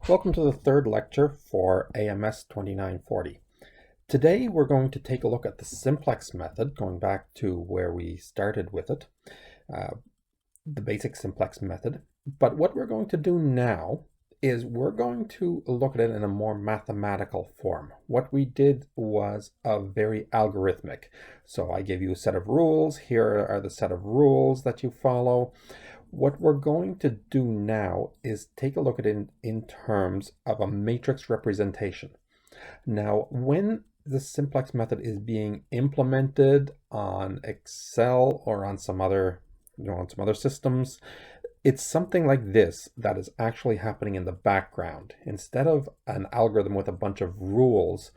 Welcome to the third lecture for AMS 2940. Today we're going to take a look at the simplex method, going back to where we started with it, the basic simplex method. But what we're going to do now is we're going to look at it in a more mathematical form. What we did was very algorithmic. So I gave you a set of rules. Here are the set of rules that you follow. What we're going to do now is take a look at it in terms of a matrix representation. Now, when the simplex method is being implemented on Excel or on some other, systems, it's something like this that is actually happening in the background. Instead of an algorithm with a bunch of rules,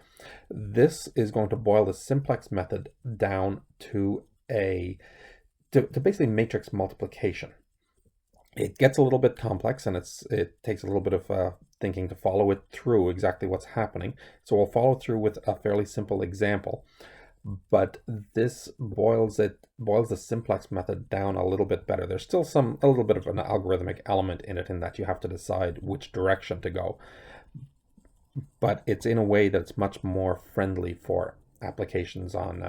this is going to boil the simplex method down to basically matrix multiplication. It gets a little bit complex, and it takes a little bit of thinking to follow it through exactly what's happening. So we'll follow through with a fairly simple example, but this boils the simplex method down a little bit better. There's still a little bit of an algorithmic element in it, in that you have to decide which direction to go, but it's in a way that's much more friendly for applications on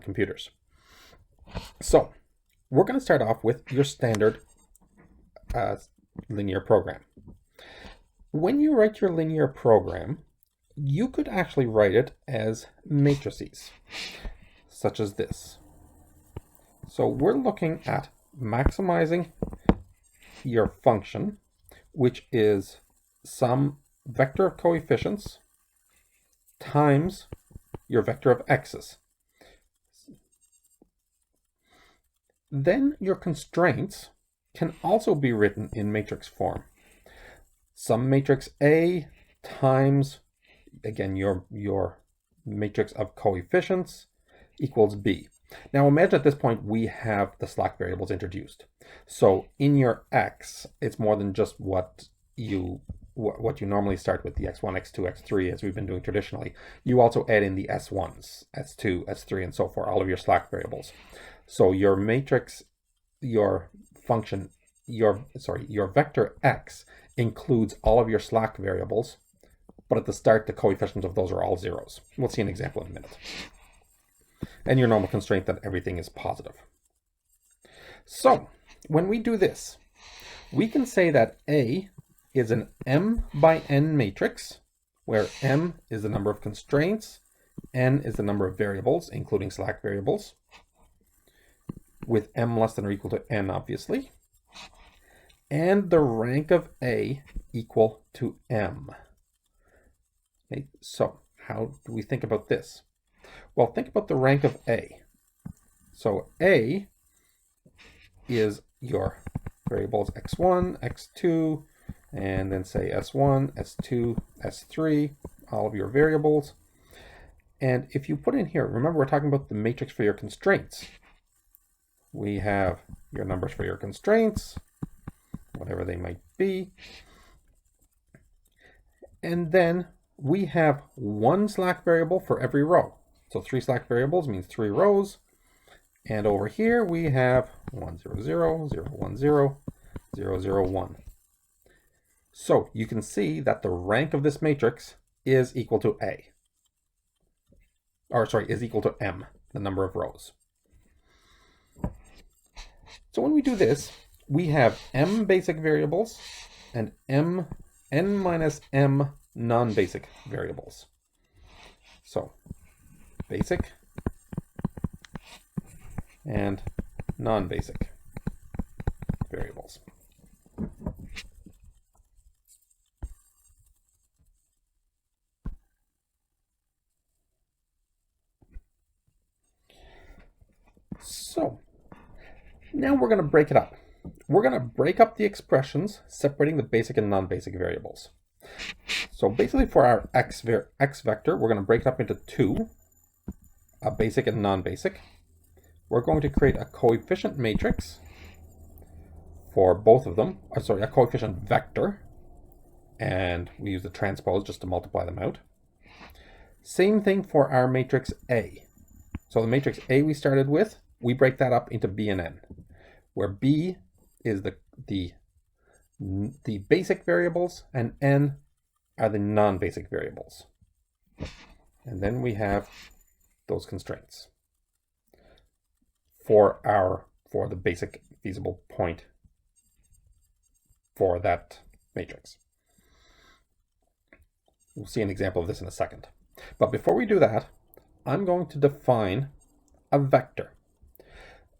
computers. So we're going to start off with your standard linear program. When you write your linear program, you could actually write it as matrices, such as this. So we're looking at maximizing your function, which is some vector of coefficients times your vector of x's. Then your constraints can also be written in matrix form. Some matrix A times, again, your matrix of coefficients equals B. Now imagine at this point we have the slack variables introduced. So in your X, it's more than just what you normally start with, the X1, X2, X3, as we've been doing traditionally. You also add in the S1s, S2, S3, and so forth, all of your slack variables. So your matrix, your function, your vector x includes all of your slack variables, but at the start the coefficients of those are all zeros. We'll see an example in a minute. And your normal constraint that everything is positive. So when we do this, we can say that A is an m by n matrix, where m is the number of constraints, n is the number of variables, including slack variables, with m less than or equal to n, obviously, and the rank of A equal to m. Okay, so how do we think about this? Well, think about the rank of A. So A is your variables x1, x2, and then say s1, s2, s3, all of your variables. And if you put in here, remember we're talking about the matrix for your constraints. We have your numbers for your constraints, whatever they might be. And then we have one slack variable for every row. So 3 slack variables means 3 rows. And over here we have 1, 0, 0, 0, 1, 0, 0, 0, 1. So you can see that the rank of this matrix is equal to A. Or sorry, is equal to M, the number of rows. So when we do this, we have m basic variables and n minus m non-basic variables. So basic and non-basic variables. So now we're going to break it up. We're going to break up the expressions, separating the basic and non-basic variables. So basically for our x vector, we're going to break it up into 2, a basic and non-basic. We're going to create a coefficient matrix for both of them, a coefficient vector, and we use the transpose just to multiply them out. Same thing for our matrix A. So the matrix A we started with, we break that up into B and N, where B is the basic variables and N are the non-basic variables. And then we have those constraints for the basic feasible point for that matrix. We'll see an example of this in a second. But before we do that, I'm going to define a vector.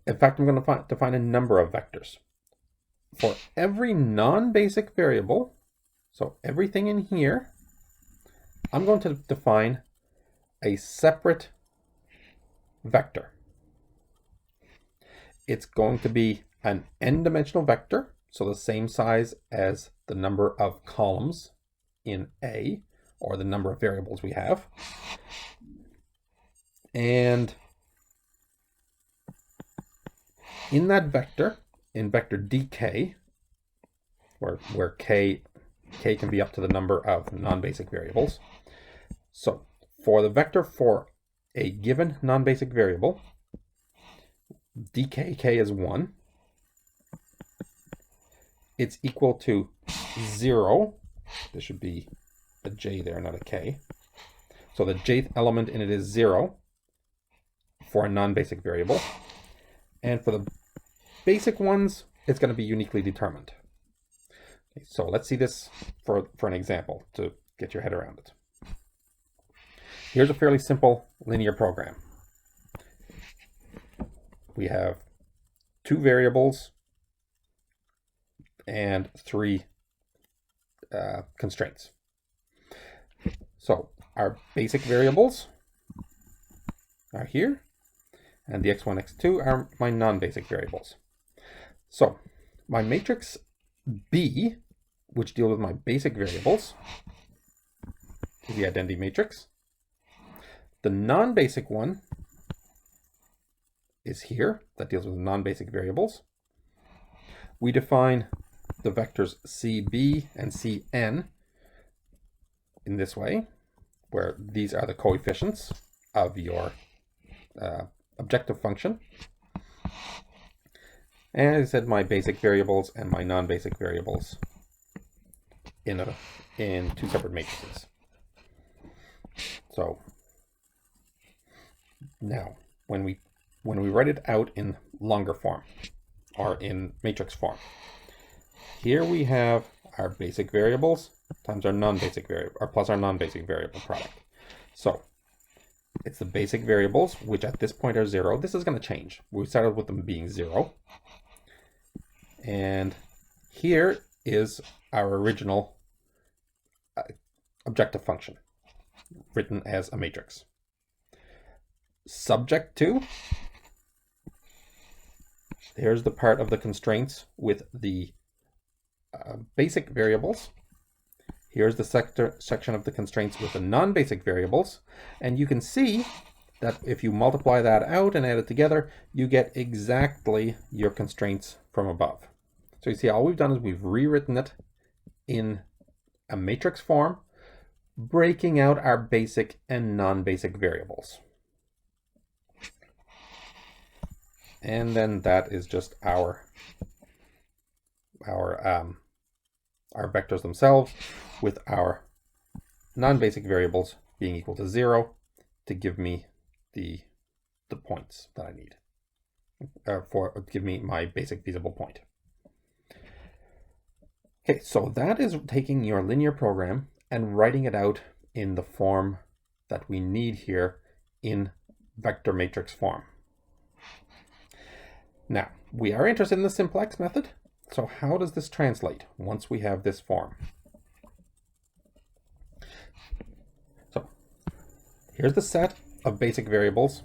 In fact, I'm going to define a number of vectors. For every non-basic variable, so everything in here, I'm going to define a separate vector. It's going to be an n-dimensional vector, so the same size as the number of columns in A, or the number of variables we have. And in that vector, in vector dk, where k can be up to the number of non-basic variables. So for the vector for a given non-basic variable, dk k is 1. It's equal to 0. There should be a j there, not a k. So the jth element in it is 0 for a non-basic variable. And for the basic ones, it's going to be uniquely determined. Okay, so let's see this for an example to get your head around it. Here's a fairly simple linear program. We have 2 variables and 3 constraints. So our basic variables are here, and the x1, x2 are my non-basic variables. So my matrix B, which deals with my basic variables, is the identity matrix. The non-basic one is here, that deals with non-basic variables. We define the vectors CB and CN in this way, where these are the coefficients of your objective function. And as I said, my basic variables and my non-basic variables in 2 separate matrices. So now when we write it out in longer form or in matrix form, here we have our basic variables times our non-basic variable, or plus our non-basic variable product. So it's the basic variables, which at this point are 0. This is going to change. We started with them being 0. And here is our original objective function, written as a matrix. Subject to, here's the part of the constraints with the basic variables. Here's the section of the constraints with the non-basic variables. And you can see that if you multiply that out and add it together, you get exactly your constraints from above. So you see, all we've done is we've rewritten it in a matrix form, breaking out our basic and non-basic variables. And then that is just our vectors themselves, with our non-basic variables being equal to 0 to give me the points that I need, give me my basic feasible point. Okay, so that is taking your linear program and writing it out in the form that we need here in vector matrix form. Now, we are interested in the simplex method. So how does this translate once we have this form? So here's the set of basic variables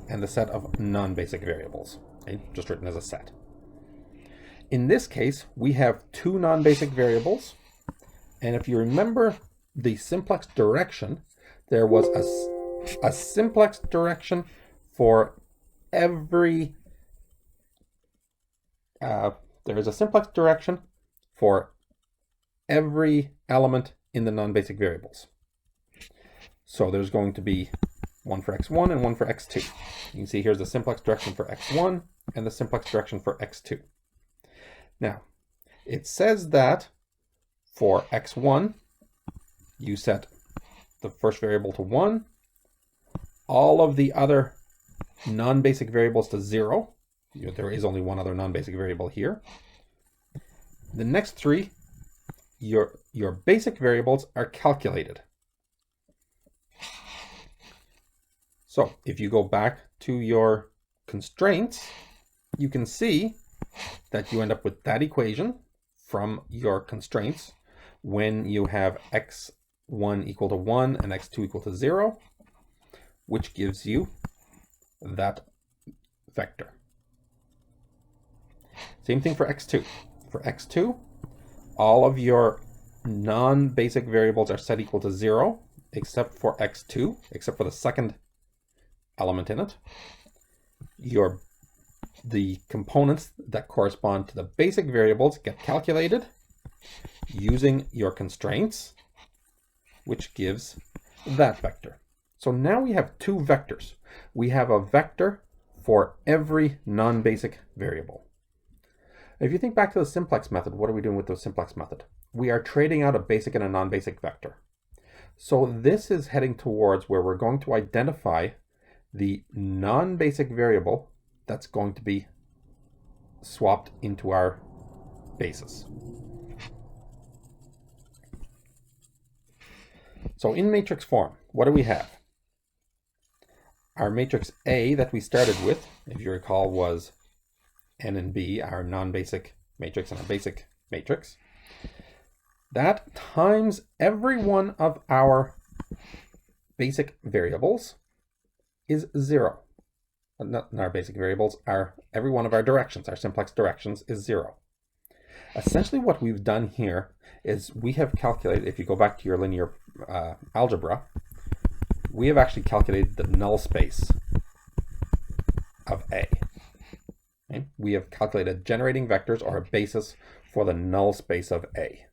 and the set of non-basic variables, okay? Just written as a set. In this case, we have 2 non-basic variables. And if you remember the simplex direction, there was a simplex direction for every there is a simplex direction for every element in the non-basic variables. So there's going to be one for x1 and one for x2. You can see here's the simplex direction for x1 and the simplex direction for x2. Now, it says that for x1, You set the first variable to 1, all of the other non-basic variables to 0. There is only one other non-basic variable here. The next three, your basic variables are calculated. So if you go back to your constraints, you can see that you end up with that equation from your constraints when you have x1 equal to 1 and x2 equal to 0, which gives you that vector. Same thing for x2. For x2, all of your non-basic variables are set equal to 0, except for x2, except for the second element in it. The components that correspond to the basic variables get calculated using your constraints, which gives that vector. So now we have two vectors. We have a vector for every non-basic variable. If you think back to the simplex method, what are we doing with the simplex method? We are trading out a basic and a non-basic vector. So this is heading towards where we're going to identify the non-basic variable that's going to be swapped into our basis. So in matrix form, what do we have? Our matrix A that we started with, if you recall, was N and B, our non-basic matrix and our basic matrix. That times every one of our basic variables is 0. Not our basic variables, every one of our directions, our simplex directions, is 0. Essentially what we've done here is we have calculated, if you go back to your linear algebra, we have actually calculated the null space of A. Okay? We have calculated generating vectors or a basis for the null space of A.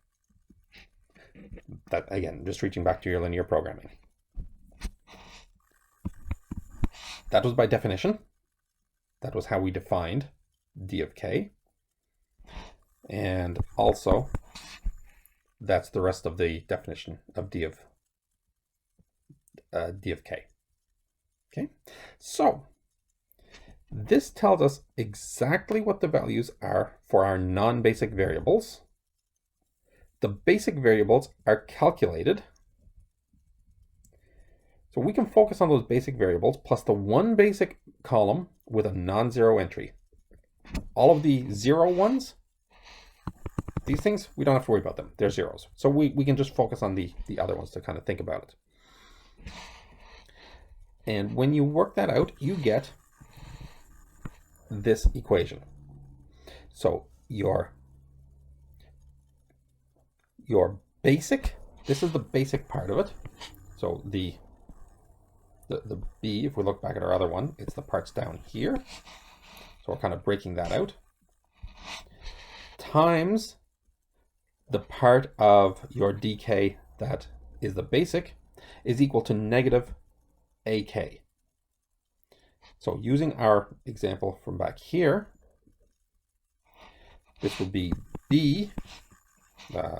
That, again, just reaching back to your linear programming. That was by definition. That was how we defined D of K. And also, that's the rest of the definition of D of K. Okay, so this tells us exactly what the values are for our non-basic variables. The basic variables are calculated. So we can focus on those basic variables plus the one basic column with a non-zero entry. All of the 0 ones, these things, we don't have to worry about them. They're zeros. So we can just focus on the other ones to kind of think about it. And when you work that out, you get this equation. So your basic, this is the basic part of it. So the B, if we look back at our other one, it's the parts down here. So we're kind of breaking that out. Times the part of your dk that is the basic is equal to negative AK. So using our example from back here, this would be B,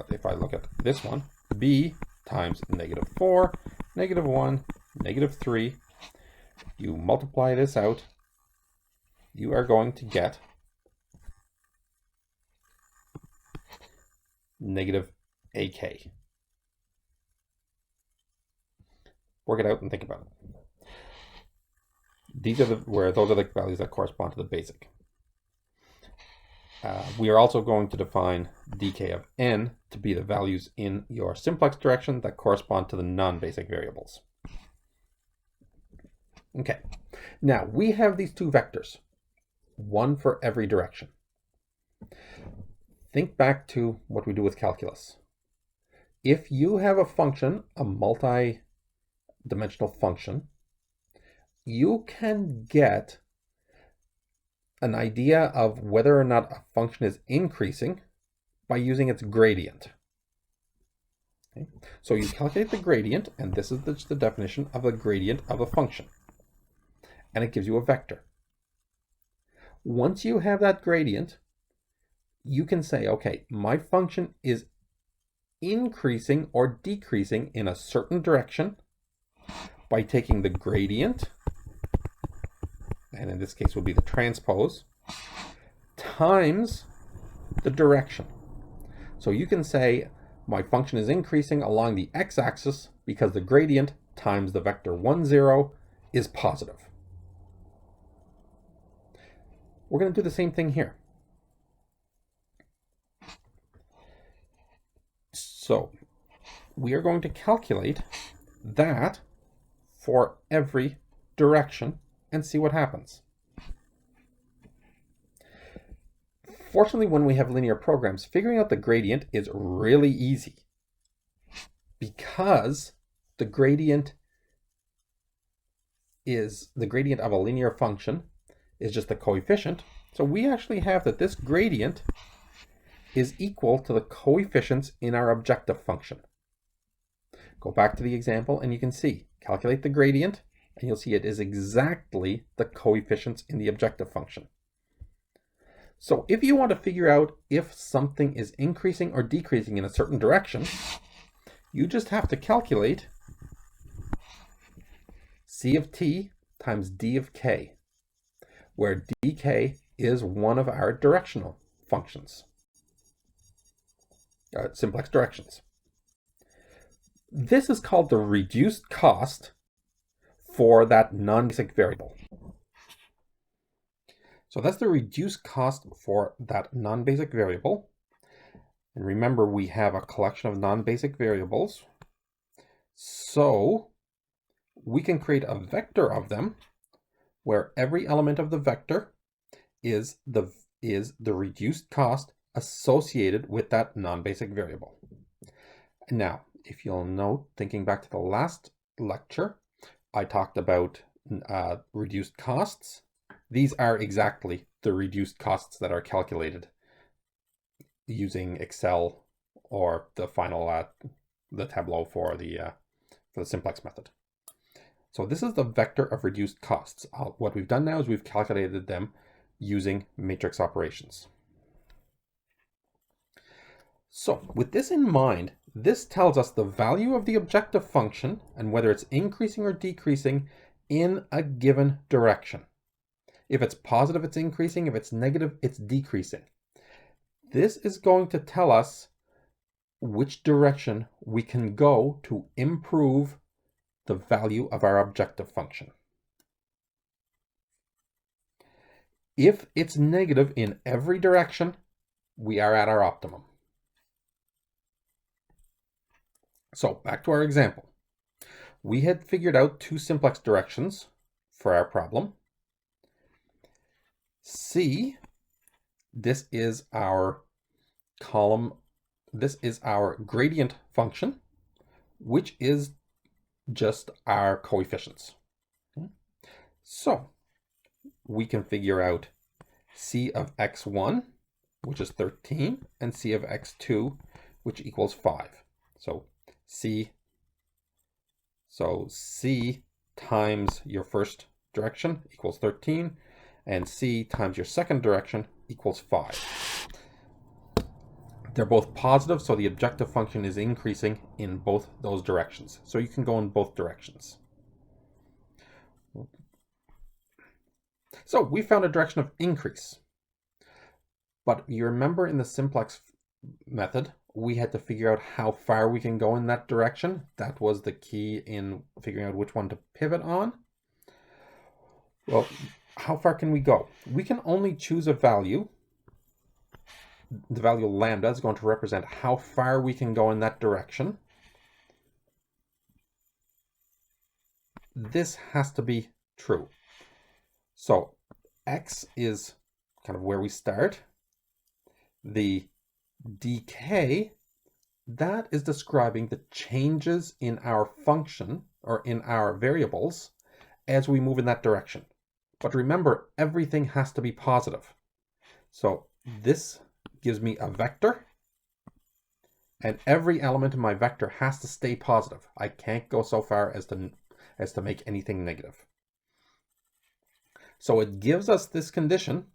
if I look at this one, B times negative 4, negative 1, negative 3. You multiply this out, you are going to get negative AK. Work it out and think about it. These are those are the values that correspond to the basic. We are also going to define dk of n to be the values in your simplex direction that correspond to the non-basic variables. Okay, now we have these two vectors, one for every direction. Think back to what we do with calculus. If you have a function, a multi-dimensional function, you can get an idea of whether or not a function is increasing by using its gradient. Okay? So you calculate the gradient, and this is the definition of a gradient of a function. And it gives you a vector. Once you have that gradient, you can say, okay, my function is increasing or decreasing in a certain direction by taking the gradient, and in this case would be the transpose, times the direction. So you can say my function is increasing along the x-axis because the gradient times the vector 1, 0 is positive. We're going to do the same thing here. So we are going to calculate that for every direction and see what happens. Fortunately, when we have linear programs, figuring out the gradient is really easy because the gradient of a linear function is just the coefficient. So we actually have that this gradient is equal to the coefficients in our objective function. Go back to the example and you can see, calculate the gradient and you'll see it is exactly the coefficients in the objective function. So if you want to figure out if something is increasing or decreasing in a certain direction, you just have to calculate c of t times d of k, where dk is one of our directional functions, simplex directions. This is called the reduced cost for that non-basic variable. So that's the reduced cost for that non-basic variable. And remember, we have a collection of non-basic variables. So we can create a vector of them where every element of the vector is the reduced cost associated with that non-basic variable. Now, if you'll note, thinking back to the last lecture, I talked about reduced costs. These are exactly the reduced costs that are calculated using Excel or the final the Tableau for the simplex method. So this is the vector of reduced costs. What we've done now is we've calculated them using matrix operations. So with this in mind, this tells us the value of the objective function and whether it's increasing or decreasing in a given direction. If it's positive, it's increasing. If it's negative, it's decreasing. This is going to tell us which direction we can go to improve the value of our objective function. If it's negative in every direction, we are at our optimum. So back to our example. We had figured out two simplex directions for our problem. C, this is our column, this is our gradient function, which is just our coefficients. So we can figure out c of x1, which is 13, and c of x2, which equals 5. So c times your first direction equals 13, and c times your second direction equals 5. They're both positive, so the objective function is increasing in both those directions. So you can go in both directions. So we found a direction of increase. But you remember in the simplex method, we had to figure out how far we can go in that direction. That was the key in figuring out which one to pivot on. Well, how far can we go? We can only choose a value. The value lambda is going to represent how far we can go in that direction. This has to be true. So x is kind of where we start. The dk, that is describing the changes in our function or in our variables as we move in that direction. But remember, everything has to be positive. So this gives me a vector, and every element in my vector has to stay positive. I can't go so far as to make anything negative. So it gives us this condition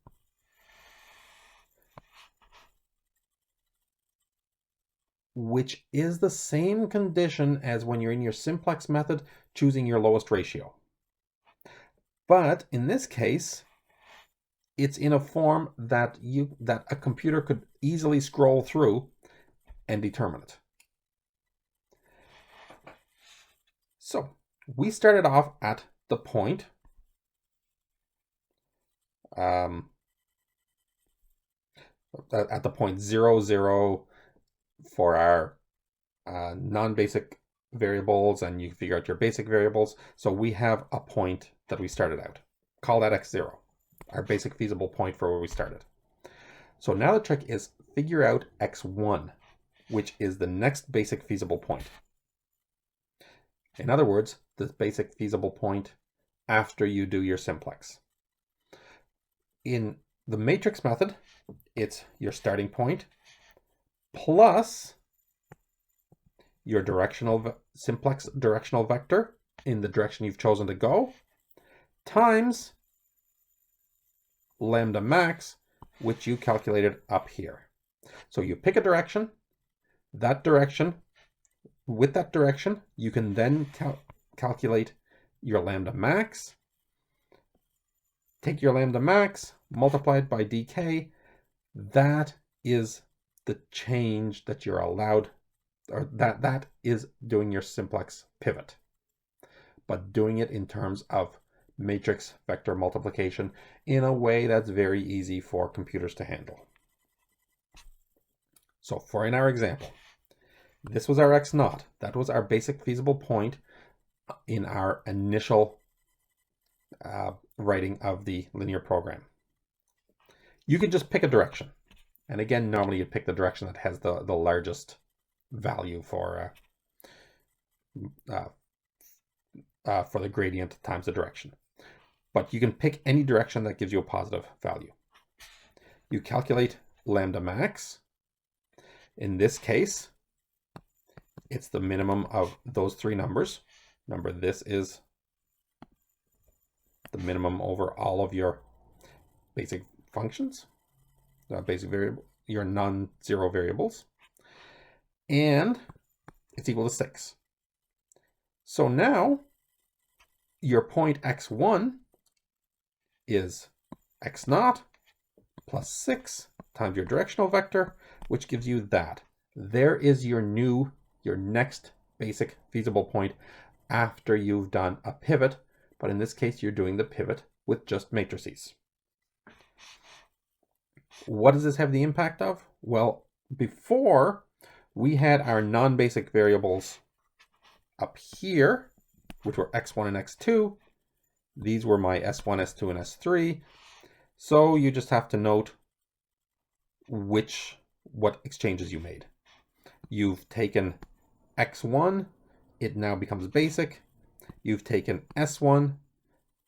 which is the same condition as when you're in your simplex method choosing your lowest ratio. But in this case, it's in a form that a computer could easily scroll through and determine it. So we started off at the point at the point 0, 0 for our non-basic variables, and you figure out your basic variables. So we have a point that we started out. Call that x0, our basic feasible point for where we started. So now the trick is figure out x1, which is the next basic feasible point. In other words, the basic feasible point after you do your simplex. In the matrix method, it's your starting point plus your simplex directional vector in the direction you've chosen to go times lambda max, which you calculated up here. So you pick a direction, with that direction, you can then calculate your lambda max. Take your lambda max, multiply it by dk. That is the change that you're allowed, or that is doing your simplex pivot, but doing it in terms of matrix vector multiplication in a way that's very easy for computers to handle. So in our example, this was our x0. That was our basic feasible point in our initial writing of the linear program. You can just pick a direction. And again, normally you pick the direction that has the largest value for the gradient times the direction. But you can pick any direction that gives you a positive value. You calculate lambda max. In this case, it's the minimum of those three numbers. Remember, this is the minimum over all of your basic functions, basic variable, your non-zero variables, and it's equal to 6. So now your point x1 is x0 plus 6 times your directional vector, which gives you that. There is your next basic feasible point after you've done a pivot, but in this case you're doing the pivot with just matrices. What does this have the impact of? Well, before we had our non-basic variables up here, which were x1 and x2. These were my s1, s2, and s3. So you just have to note what exchanges you made. You've taken x1, it now becomes basic. You've taken s1,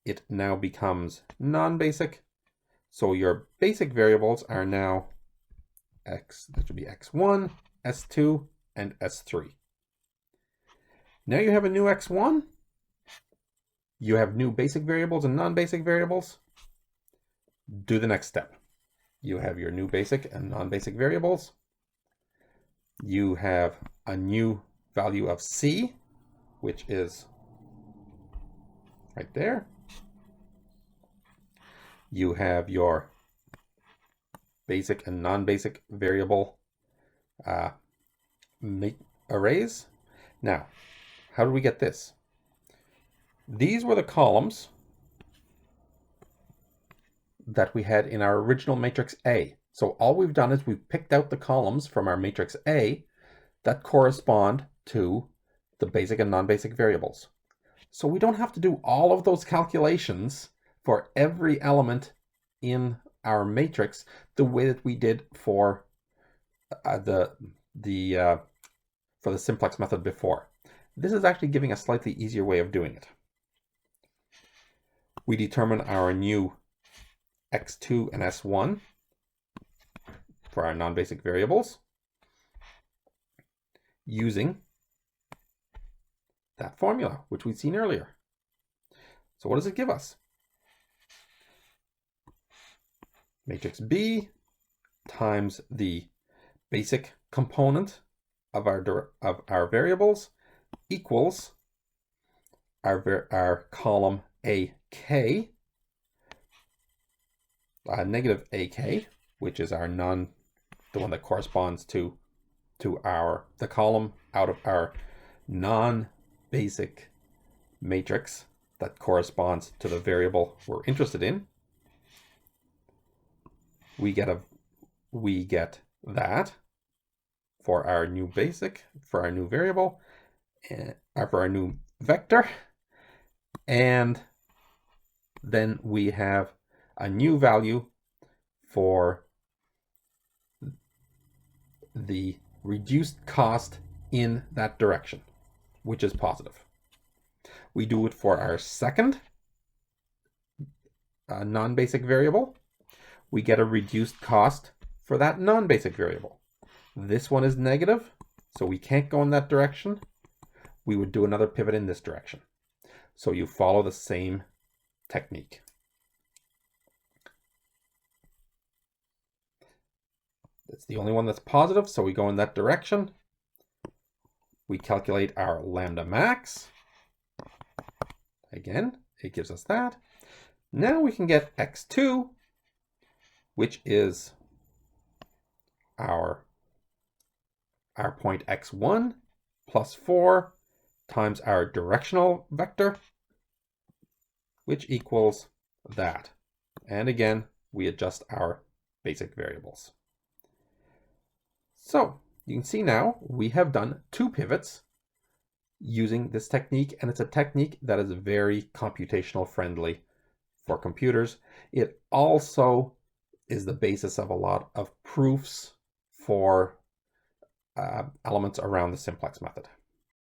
it now becomes non-basic. So your basic variables are now that should be x1, s2, and s3. Now you have a new x1. You have new basic variables and non-basic variables. Do the next step. You have your new basic and non-basic variables. You have a new value of c, which is right there. You have your basic and non-basic variable arrays. Now, how do we get this? These were the columns that we had in our original matrix A. So all we've done is we've picked out the columns from our matrix A that correspond to the basic and non-basic variables. So we don't have to do all of those calculations for every element in our matrix the way that we did for the simplex method before. This is actually giving a slightly easier way of doing it. We determine our new x2 and s1 for our non-basic variables using that formula, which we'd seen earlier. So what does it give us? Matrix B times the basic component of our variables equals our column AK, negative AK, which is our the one that corresponds to the column out of our non-basic matrix that corresponds to the variable we're interested in. We get that for our new variable, for our new vector, and then we have a new value for the reduced cost in that direction, which is positive. We do it for our second non-basic variable. We get a reduced cost for that non-basic variable. This one is negative, so we can't go in that direction. We would do another pivot in this direction. So you follow the same technique. It's the only one that's positive, so we go in that direction. We calculate our lambda max. Again, it gives us that. Now we can get x2, which is our point x1 plus 4 times our directional vector, which equals that. And again, we adjust our basic variables. So you can see now we have done 2 pivots using this technique, and it's a technique that is very computational friendly for computers. It also is the basis of a lot of proofs for elements around the simplex method.